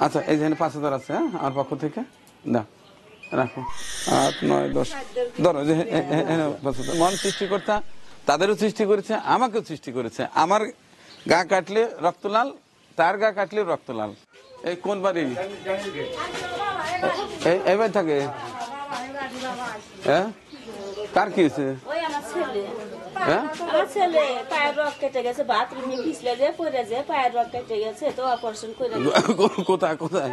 আচ্ছা এই যে 5,000 আছে, হ্যাঁ আমার পক্ষ থেকে না রাখো। 8, 9, 10 ধরো যে মন সৃষ্টিকর্তা তাদেরও সৃষ্টি করেছে, আমাকেও সৃষ্টি করেছে। আমার গা কাটলে রক্ত লাল, তার গা কাটলে রক্ত লাল। এই কোন বাড়ি? এইবার থাকে। হ্যাঁ কার কি হয়েছে? হ্যাঁ আমার ছেলে পায়ের রক কেটে গেছে, বাথরুমে পিছলে যে পড়ে যে পায়ের রক কেটে গেছে, তো অপারেশন করে। কোথায় কোথায়?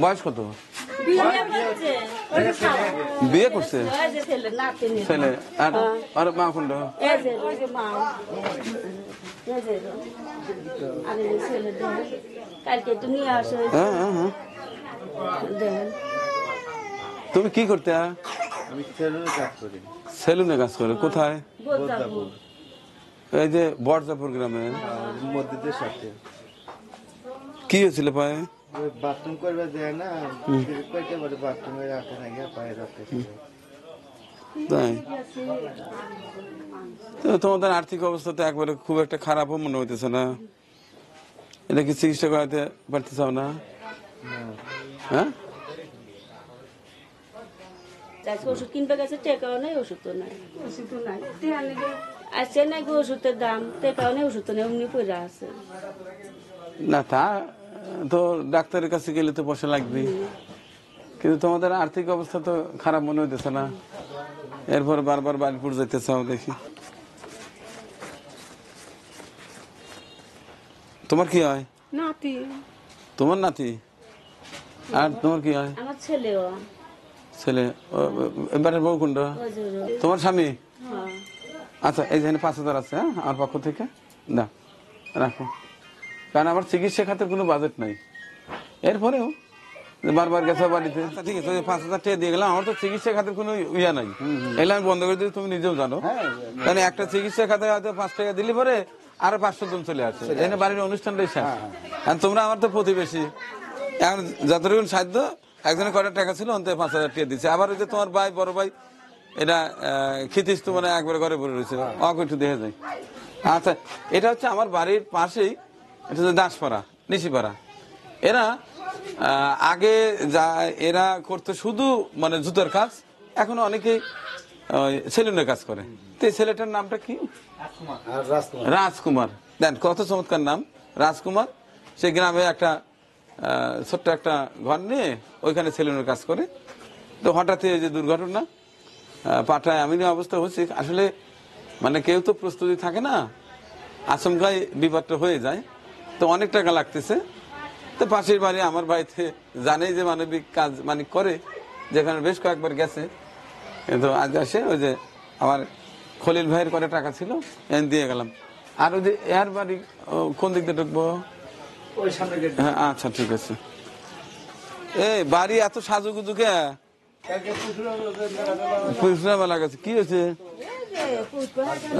বয়স কত? বিয়ে করছে ছেলে? আর মা কোনটা? কালকে তো নিয়ে আসো। তুমি কি করতে? আমি সেলুনে কাজ করি। সেলুনে কাজ করে? কোথায়? এই যে বর্জাপুর গ্রামে। মসজিদের সাথে। কি হয়েছিল পায়ে? বাথরুম করবে যায় না, বাথরুমে রাখে না গিয়ে পায়ে রাখতে। তাই তোমাদের আর্থিক অবস্থা তো একবারে খুব একটা খারাপও মনে হইতেছে না? এটা কি চিকিৎসা করাতে পারতে চাও না? হ্যাঁ ওষুধ কিনবে গেছে, টেকাও নেই, ওষুধ তো নাই, আসছে নাকি ওষুধের দাম, টেকাও নেই, ওষুধ তো নেই, অমনি পড়ে আছে। না তা তো ডাক্তারের কাছে গেলে তো পয়সা লাগবে, কিন্তু তোমাদের আর্থিক অবস্থা তো খারাপ মনে হইতেছে না? এরপর বারবার বাড়িপুর যেতে চাও দেখি। তোমার কি হয়? নাতি। তোমার নাতি? আর তোমার কি হয়? আমার ছেলেও। ছেলে? এবারে বউ কোনটা? তোমার স্বামী? আচ্ছা এই যে 5,000 আছে, হ্যাঁ আমার পক্ষ থেকে না রাখো। কারণ আমার চিকিৎসা খাতের কোনো বাজেট নাই। এরপরেও বারবার গেছে বাড়িতে। ঠিক আছে 5,000 টাকা দিয়ে গেলাম, আমার তো চিকিৎসা খাতের কোনো ইয়া নাই, এগুলো আমি বন্ধ করে দিই, তুমি নিজেও জানো। কারণ একটা চিকিৎসা খাতে হয়তো 5 টাকা দিলে পরে আরো 500 জন চলে আসে, এখানে বাড়ির অনুষ্ঠানটাই শেষ। আর তোমরা আমার তো প্রতিবেশী, এখন যতটুকু সাধ্য একজনের কয়টা টাকা ছিল অন্তত 5,000 টাকা দিচ্ছে। আবার ওই যে তোমার ভাই বড় ভাই এটা খিতিস তো মানে একবারে ঘরে পড়ে রয়েছে, একটু দেখে যায়। আচ্ছা এটা হচ্ছে আমার বাড়ির পাশেই, এটা হচ্ছে দাসপাড়া, নিশিপাড়া। এরা আগে যা এরা করতো শুধু মানে জুতোর কাজ, এখনো অনেকেই সেলুনের কাজ করে। তো এই ছেলেটার নামটা কি? রাজকুমার। দেন কত চমৎকার নাম, রাজকুমার। সে গ্রামে একটা ছোট্ট একটা ঘর নিয়ে ওইখানে সেলুনের কাজ করে। তো হঠাৎ এই যে দুর্ঘটনা, পাটায় আমিনি অবস্থা হচ্ছে। আসলে মানে কেউ তো প্রস্তুতি থাকে না, আচমকাই বিপদটা হয়ে যায়। তো অনেক টাকা লাগতেছে। তো পাশের বাড়ি আমার বাড়িতে জানেই যে মানবিক কাজ মানে করে, যেখানে বেশ কয়েকবার গেছে। কিন্তু আজ আসে ওই যে আমার খলিল ভাইয়ের করে টাকা ছিল, এনে দিয়ে গেলাম। আর ওই যে এর বাড়ি কোন দিক দিয়ে ঢুকবো? হ্যাঁ আচ্ছা ঠিক আছে। এই বাড়ি এত সাজুগুজু কে? মেলা গেছে, কি হয়েছে?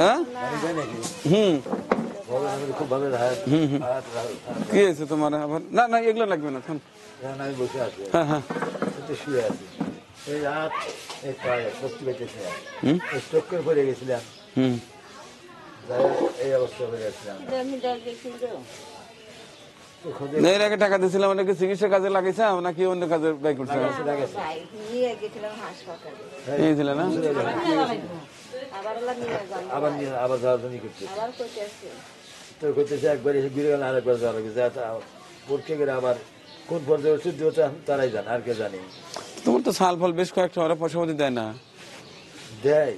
হ্যাঁ কি হয়েছে তোমার আবার? না না এগুলো লাগবে না। আমি বসে আছি, হ্যাঁ হ্যাঁ শুয়ে আছি, এই রাত স্ট্রোক করে পড়ে গেছিলাম, এই অবস্থা হয়ে গেছিলাম। এর আগে টাকা দিয়েছিলাম, ওটাকে চিকিৎসা কাজে লাগিয়েছে নাকি অন্য কাজে ব্যয় করছে? নিয়েছিল না? আবার যাওয়ার জন্য করছে, তো করতেছে একবার এসে ঘুরে গেল, আরেকবার যাওয়া লাগে। পরীক্ষা করে আবার কোন পর্যায়ে ওষুধ দিতে তারাই জানে, আর কে জানি। তোমার তো সাল ফল বেশ কয়েকটা, ওরা পয়সা মধ্যে দেয় না? দেয়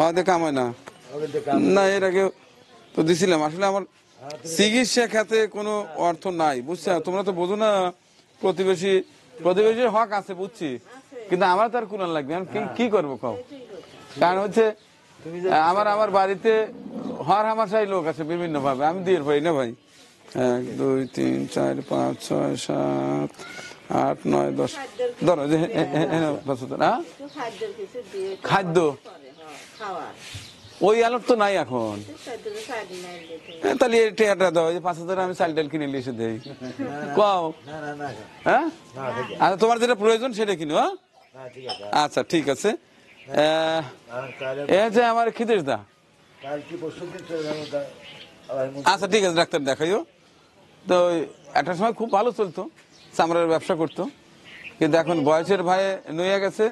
ওদের কাম হয় না? না এর আগে তো দিছিলাম। আসলে আমার চিকিৎসা খাতে কোনো অর্থ নাই, বুঝছো? তোমরা তো বোঝো না, প্রতিবেশীর হক আছে বুঝছি, কিন্তু আমার তো আর কোন লাগবে, আমি কি করবো কও? কারণ হচ্ছে আমার বাড়িতে হর হামাশাই লোক আছে বিভিন্ন ভাবে, আমি দিয়ে পারি না ভাই। 1, 2, 3, 4, 5, 6, 7, 8, 9, 10 ধরো যে খাদ্য ওই আলোর তো নাই এখন। তাহলে টেয়াটা দাও, 5,000 আমি চাল ডাল কিনে এসে দেই, কও? হ্যাঁ আচ্ছা তোমার যেটা প্রয়োজন সেটা কিনো। আচ্ছা ঠিক আছে। এ যে আমার খিদেশ দা, আচ্ছা ঠিক আছে ডাক্তার দেখাইও। তো একটা সময় খুব ভালো চলতো, চামড়ার ব্যবসা করতো, কিন্তু এখন বয়সের ভয়ে নুয়ে গেছে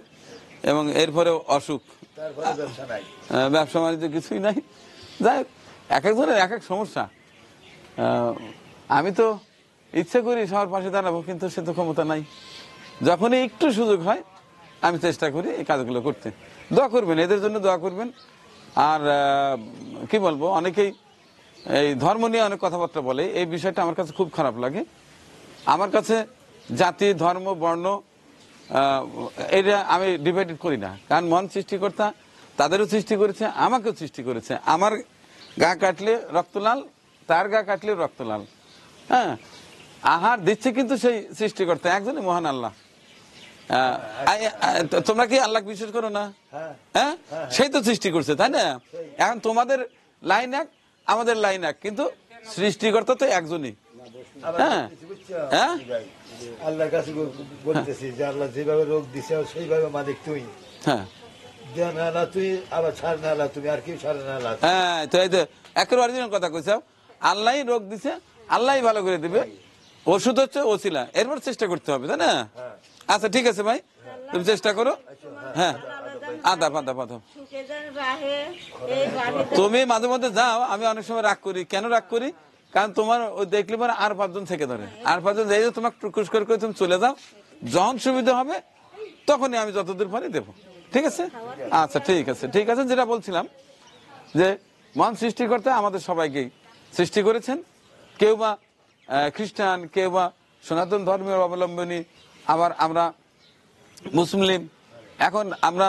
এবং এরপরে অসুখ, তারপরে ব্যবসা নাই। ব্যবসা বাণিজ্য কিছুই নাই। যাই হোক, এক একজনের এক এক সমস্যা। আমি তো ইচ্ছে করি সবার পাশে দাঁড়াবো, কিন্তু সে তো ক্ষমতা নাই। যখনই একটু সুযোগ হয় আমি চেষ্টা করি এই কাজগুলো করতে। দোয়া করবেন, এদের জন্য দোয়া করবেন। আর কি বলবো, অনেকেই এই ধর্ম নিয়ে অনেক কথাবার্তা বলে, এই বিষয়টা আমার কাছে খুব খারাপ লাগে। আমার কাছে জাতি, ধর্ম, বর্ণ এটা আমি ডিভাইডেড করি না, কারণ মন সৃষ্টিকর্তা তাদেরও সৃষ্টি করেছে, আমাকেও সৃষ্টি করেছে। আমার গা কাটলে রক্ত লাল, তার গা কাটলে রক্ত লাল। হ্যাঁ, আহার দিচ্ছে কিন্তু সেই সৃষ্টিকর্তা একজনই, মহান আল্লাহ। তোমরা কি আল্লাহ বিশ্বাস করো না? হ্যাঁ, সেই তো সৃষ্টি করছে, তাই না? এখন তোমাদের লাইন এক, আমাদের লাইন এক, কিন্তু সৃষ্টিকর্তা তো একজনই। হ্যাঁ হ্যাঁ, আল্লাহর কাছে বলতেছি যে আল্লাহ যেভাবে রোগ দিছে সেইভাবে মালিক তুই। হ্যাঁ দেন আল্লাহ তুই, আবার ছাড় না আল্লাহ তুমি, আর কেউ ছাড়ে না আল্লাহ। হ্যাঁ, তো এই যে একেবারে অরিজিনাল কথা কইছ, আল্লাহই রোগ দিছে, আল্লাহই ভালো করে দিবে। ওষুধ হচ্ছে ওসিলা, এরপর চেষ্টা করতে হবে, তাই না? আচ্ছা ঠিক আছে ভাই, তুমি চেষ্টা করো। হ্যাঁ, আদাব আদাব আদাব। তুমি মাঝে মধ্যে যাও, আমি অনেক সময় রাগ করি। কেন রাগ করি? কারণ তোমার ওই দেখলে পরে আর 5 জন থেকে ধরে, আর 5 জন যাই, তোমাকে টুকুস করে তুমি চলে যাও। যখন সুবিধা হবে তখনই আমি যতদূর পারি দেবো, ঠিক আছে? আচ্ছা ঠিক আছে, ঠিক আছে। যেটা বলছিলাম যে মহান সৃষ্টিকর্তা আমাদের সবাইকেই সৃষ্টি করেছেন। কেউ বা খ্রিস্টান, কেউ বা সনাতন ধর্মের অবলম্বনী, আবার আমরা মুসলিম। এখন আমরা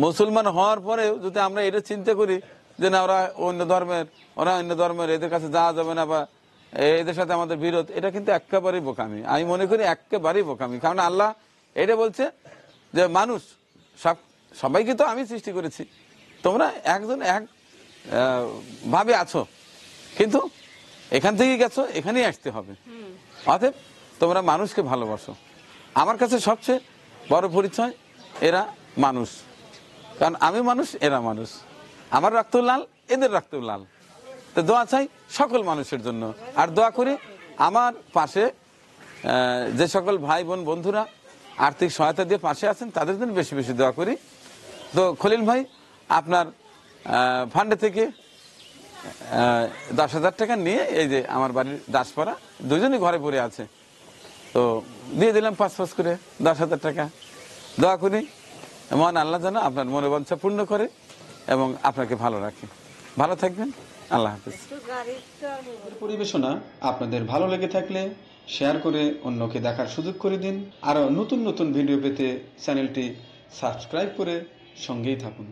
মুসলমান হওয়ার পরেও যদি আমরা এটা চিন্তা করি যে না ওরা অন্য ধর্মের, এদের কাছে যাওয়া যাবে না, বা এদের সাথে আমাদের বিরোধ, এটা কিন্তু একেবারেই বোকামি। আমি মনে করি একেবারেই বোকামি। কারণ আল্লাহ এটা বলছে যে মানুষ সবাইকে তো আমি সৃষ্টি করেছি, তোমরা একজন এক ভাবে আছো, কিন্তু এখান থেকে গেছো, এখানেই আসতে হবে। অতএব তোমরা মানুষকে ভালোবাসো। আমার কাছে সবচেয়ে বড় পরিচয় এরা মানুষ, কারণ আমি মানুষ, এরা মানুষ। আমার রক্ত লাল, এদের রক্ত লাল। তো দোয়া চাই সকল মানুষের জন্য। আর দোয়া করি আমার পাশে যে সকল ভাই বোন বন্ধুরা আর্থিক সহায়তা দিয়ে পাশে আছেন, তাদের জন্য বেশি বেশি দোয়া করি। তো খলিল ভাই আপনার ফান্ডে থেকে 10,000 টাকা নিয়ে এই যে আমার বাড়ির দাসপাড়া দুজনই ঘরে পড়ে আছে, তো দিয়ে দিলাম 5 করে 10,000 টাকা। দোয়া করি মহান আল্লাহ যেন আপনার মনোবাঞ্ছা পূর্ণ করে এবং আপনাকে ভালো রাখে। ভালো থাকবেন, আল্লাহ হাফেজ। পরিবেশনা আপনাদের ভালো লেগে থাকলে শেয়ার করে অন্যকে দেখার সুযোগ করে দিন। আরও নতুন নতুন ভিডিও পেতে চ্যানেলটি সাবস্ক্রাইব করে সঙ্গেই থাকুন।